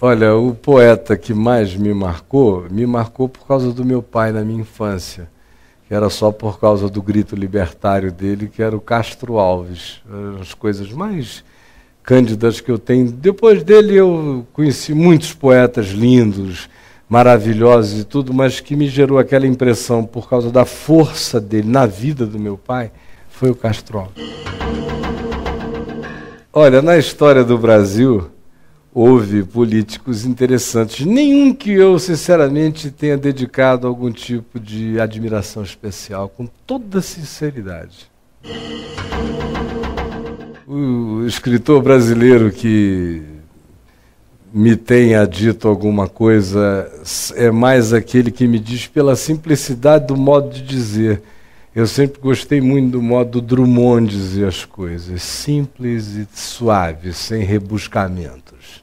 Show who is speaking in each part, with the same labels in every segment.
Speaker 1: Olha, o poeta que mais me marcou por causa do meu pai na minha infância, que era só por causa do grito libertário dele, que era o Castro Alves. As coisas mais cândidas que eu tenho. Depois dele eu conheci muitos poetas lindos, maravilhosos e tudo, mas que me gerou aquela impressão por causa da força dele na vida do meu pai, foi o Castro Alves. Olha, na história do Brasil, houve políticos interessantes. Nenhum que eu, sinceramente, tenha dedicado algum tipo de admiração especial, com toda sinceridade. O escritor brasileiro que me tenha dito alguma coisa é mais aquele que me diz pela simplicidade do modo de dizer. Eu sempre gostei muito do modo do Drummond dizer as coisas, simples e suaves, sem rebuscamentos.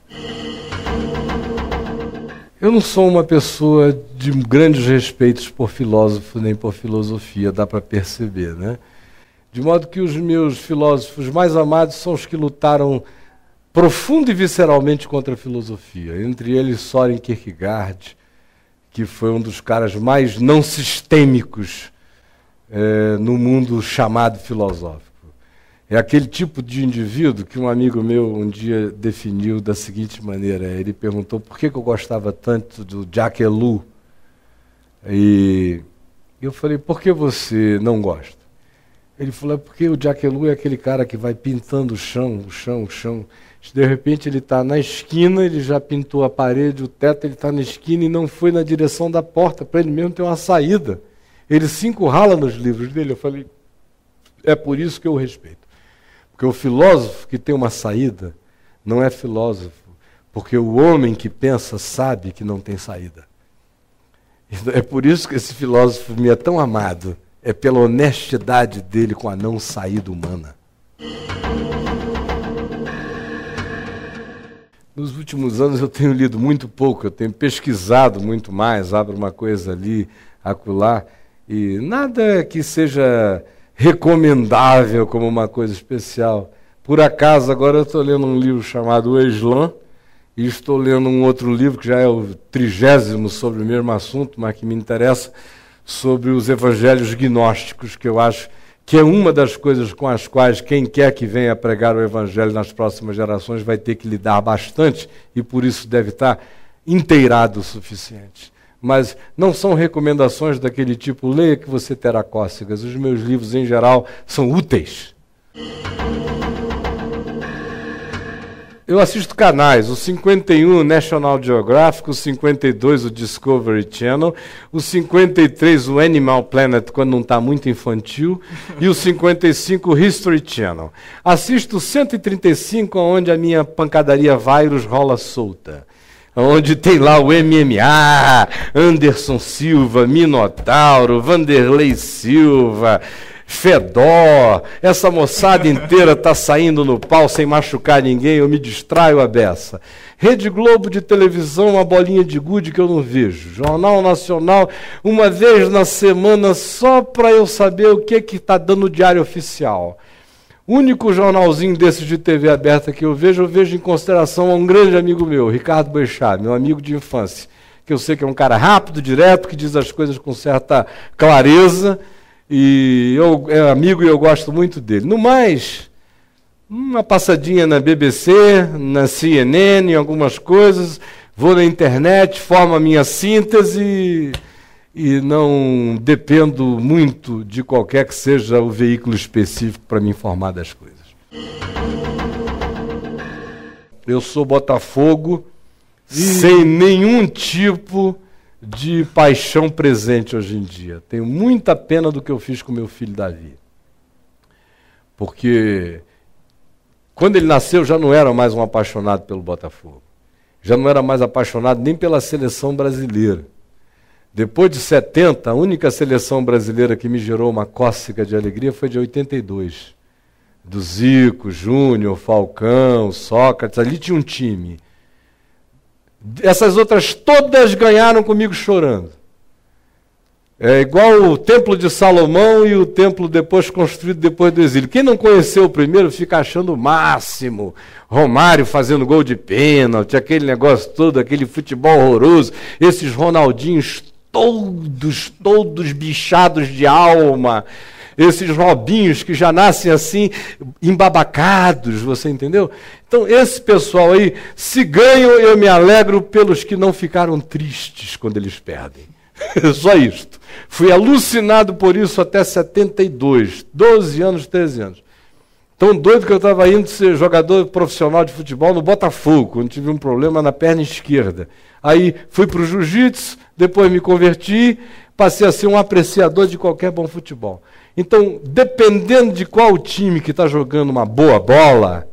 Speaker 1: Eu não sou uma pessoa de grandes respeitos por filósofo nem por filosofia, dá para perceber, né? De modo que os meus filósofos mais amados são os que lutaram profundo e visceralmente contra a filosofia. Entre eles, Søren Kierkegaard, que foi um dos caras mais não sistêmicos no mundo chamado filosófico. É aquele tipo de indivíduo que um amigo meu um dia definiu da seguinte maneira. Ele perguntou por que eu gostava tanto do Jacques Ellul. E eu falei, por que você não gosta? Ele falou, porque o Jacques Ellul é aquele cara que vai pintando o chão. De repente ele está na esquina, ele já pintou a parede, o teto, ele está na esquina e não foi na direção da porta, para ele mesmo ter uma saída. Ele se encurrala nos livros dele. Eu falei, é por isso que eu o respeito. Porque o filósofo que tem uma saída não é filósofo, porque o homem que pensa sabe que não tem saída. É por isso que esse filósofo me é tão amado, é pela honestidade dele com a não saída humana. Nos últimos anos eu tenho lido muito pouco, eu tenho pesquisado muito mais, abro uma coisa ali, acolá, e nada que seja recomendável como uma coisa especial. Por acaso, agora eu estou lendo um livro chamado O Islã, e estou lendo um outro livro, que já é o 30º sobre o mesmo assunto, mas que me interessa, sobre os evangelhos gnósticos, que eu acho que é uma das coisas com as quais quem quer que venha pregar o evangelho nas próximas gerações vai ter que lidar bastante, e por isso deve estar inteirado o suficiente. Mas não são recomendações daquele tipo, leia que você terá cócegas. Os meus livros, em geral, são úteis. Eu assisto canais, o 51 National Geographic, o 52 o Discovery Channel, o 53 o Animal Planet, quando não está muito infantil, e o 55 o History Channel. Assisto o 135, onde a minha pancadaria Virus rola solta. Onde tem lá o MMA, Anderson Silva, Minotauro, Vanderlei Silva, Fedor, essa moçada inteira está saindo no pau sem machucar ninguém, eu me distraio a beça. Rede Globo de televisão, uma bolinha de gude que eu não vejo. Jornal Nacional, uma vez na semana, só para eu saber o que está dando o Diário Oficial. O único jornalzinho desses de TV aberta que eu vejo em consideração a um grande amigo meu, Ricardo Boechat, meu amigo de infância, que eu sei que é um cara rápido, direto, que diz as coisas com certa clareza, e é amigo e eu gosto muito dele. No mais, uma passadinha na BBC, na CNN, em algumas coisas, vou na internet, formo a minha síntese e não dependo muito de qualquer que seja o veículo específico para me informar das coisas. Eu sou Botafogo sem nenhum tipo de paixão presente hoje em dia. Tenho muita pena do que eu fiz com meu filho Davi. Porque quando ele nasceu eu já não era mais um apaixonado pelo Botafogo. Já não era mais apaixonado nem pela seleção brasileira. Depois de 70, a única seleção brasileira que me gerou uma cócega de alegria foi de 82. Do Zico, Júnior, Falcão, Sócrates, ali tinha um time. Essas outras todas ganharam comigo chorando. É igual o Templo de Salomão e o templo depois construído depois do exílio. Quem não conheceu o primeiro fica achando o máximo. Romário fazendo gol de pênalti, aquele negócio todo, aquele futebol horroroso, esses Ronaldinhos todos bichados de alma, esses Robinhos que já nascem assim, embabacados, você entendeu? Então, esse pessoal aí, se ganham, eu me alegro pelos que não ficaram tristes quando eles perdem. Só isto. Fui alucinado por isso até 72, 12 anos, 13 anos. Tão doido que eu estava indo ser jogador profissional de futebol no Botafogo, quando tive um problema na perna esquerda. Aí fui para o jiu-jitsu, depois me converti, passei a ser um apreciador de qualquer bom futebol. Então, dependendo de qual time que está jogando uma boa bola,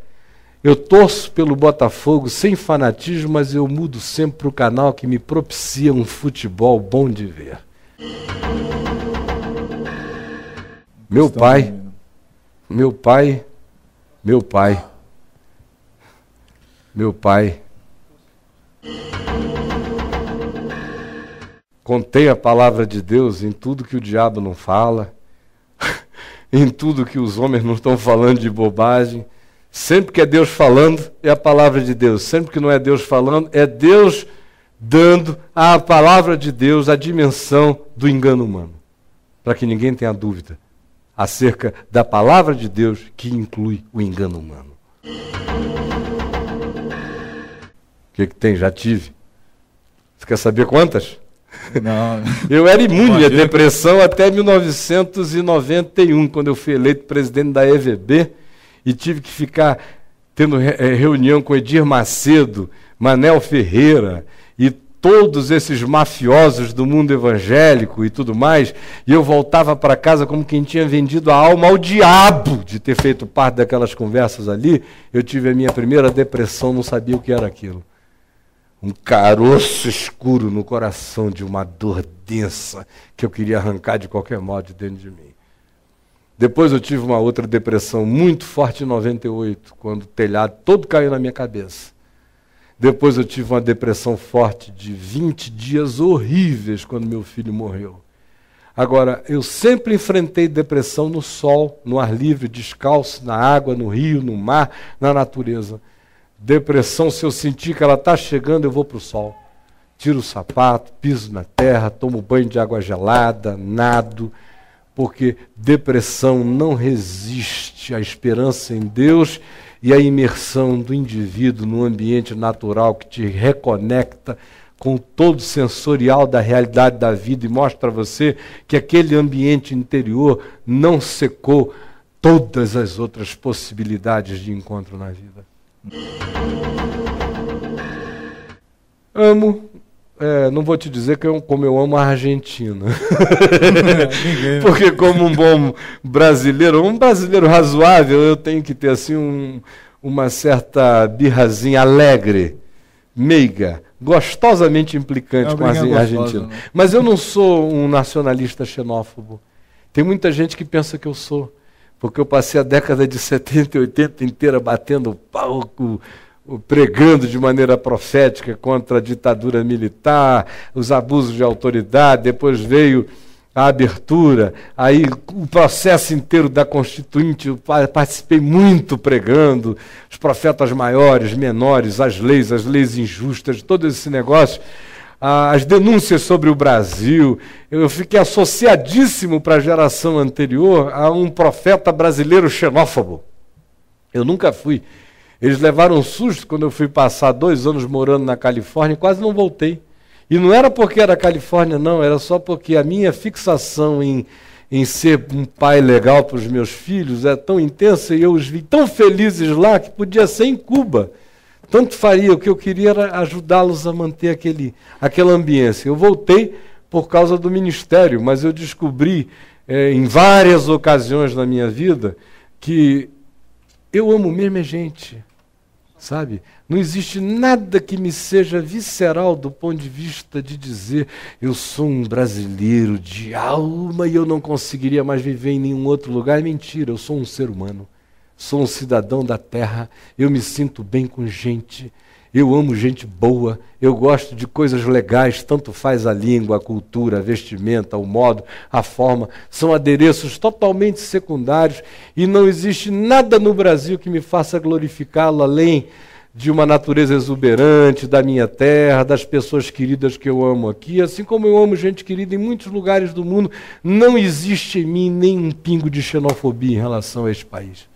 Speaker 1: eu torço pelo Botafogo sem fanatismo, mas eu mudo sempre para o canal que me propicia um futebol bom de ver. Meu pai, contém a palavra de Deus em tudo que o diabo não fala, em tudo que os homens não estão falando de bobagem. Sempre que é Deus falando, é a palavra de Deus. Sempre que não é Deus falando, é Deus dando à palavra de Deus a dimensão do engano humano. Para que ninguém tenha dúvida acerca da palavra de Deus que inclui o engano humano. O que tem? Já tive. Você quer saber quantas?
Speaker 2: Não.
Speaker 1: Eu era imune à depressão até 1991, quando eu fui eleito presidente da EVB e tive que ficar tendo reunião com Edir Macedo, Manel Ferreira e todos esses mafiosos do mundo evangélico e tudo mais, e eu voltava para casa como quem tinha vendido a alma ao diabo de ter feito parte daquelas conversas ali. Eu tive a minha primeira depressão, não sabia o que era aquilo. Um caroço escuro no coração de uma dor densa que eu queria arrancar de qualquer modo de dentro de mim. Depois eu tive uma outra depressão muito forte em 98, quando o telhado todo caiu na minha cabeça. Depois eu tive uma depressão forte de 20 dias horríveis quando meu filho morreu. Agora, eu sempre enfrentei depressão no sol, no ar livre, descalço, na água, no rio, no mar, na natureza. Depressão, se eu sentir que ela está chegando, eu vou para o sol. Tiro o sapato, piso na terra, tomo banho de água gelada, nado, porque depressão não resiste à esperança em Deus e à imersão do indivíduo no ambiente natural que te reconecta com todo o sensorial da realidade da vida e mostra a você que aquele ambiente interior não secou todas as outras possibilidades de encontro na vida. Amo, não vou te dizer como eu amo a Argentina. Porque como um bom brasileiro, um brasileiro razoável, eu tenho que ter assim uma certa birrazinha alegre, meiga, gostosamente implicante com a Argentina. Né? Mas eu não sou um nacionalista xenófobo. Tem muita gente que pensa que eu sou. Porque eu passei a década de 70 e 80 inteira batendo palco, pregando de maneira profética contra a ditadura militar, os abusos de autoridade, depois veio a abertura, aí o processo inteiro da Constituinte, eu participei muito pregando, os profetas maiores, menores, as leis injustas, todo esse negócio, as denúncias sobre o Brasil. Eu fiquei associadíssimo para a geração anterior a um profeta brasileiro xenófobo. Eu nunca fui. Eles levaram um susto quando eu fui passar 2 anos morando na Califórnia e quase não voltei. E não era porque era Califórnia, não, era só porque a minha fixação em ser um pai legal para os meus filhos é tão intensa e eu os vi tão felizes lá que podia ser em Cuba. Tanto faria, o que eu queria era ajudá-los a manter aquela ambiência. Eu voltei por causa do ministério, mas eu descobri em várias ocasiões na minha vida que eu amo mesmo a gente, sabe? Não existe nada que me seja visceral do ponto de vista de dizer eu sou um brasileiro de alma e eu não conseguiria mais viver em nenhum outro lugar. É mentira, eu sou um ser humano. Sou um cidadão da terra, eu me sinto bem com gente, Eu amo gente boa, eu gosto de coisas legais, tanto faz a língua, a cultura, a vestimenta, o modo, a forma. São adereços totalmente secundários e não existe nada no Brasil que me faça glorificá-lo além de uma natureza exuberante, da minha terra, das pessoas queridas que eu amo aqui. Assim como eu amo gente querida em muitos lugares do mundo, não existe em mim nem um pingo de xenofobia em relação a este país.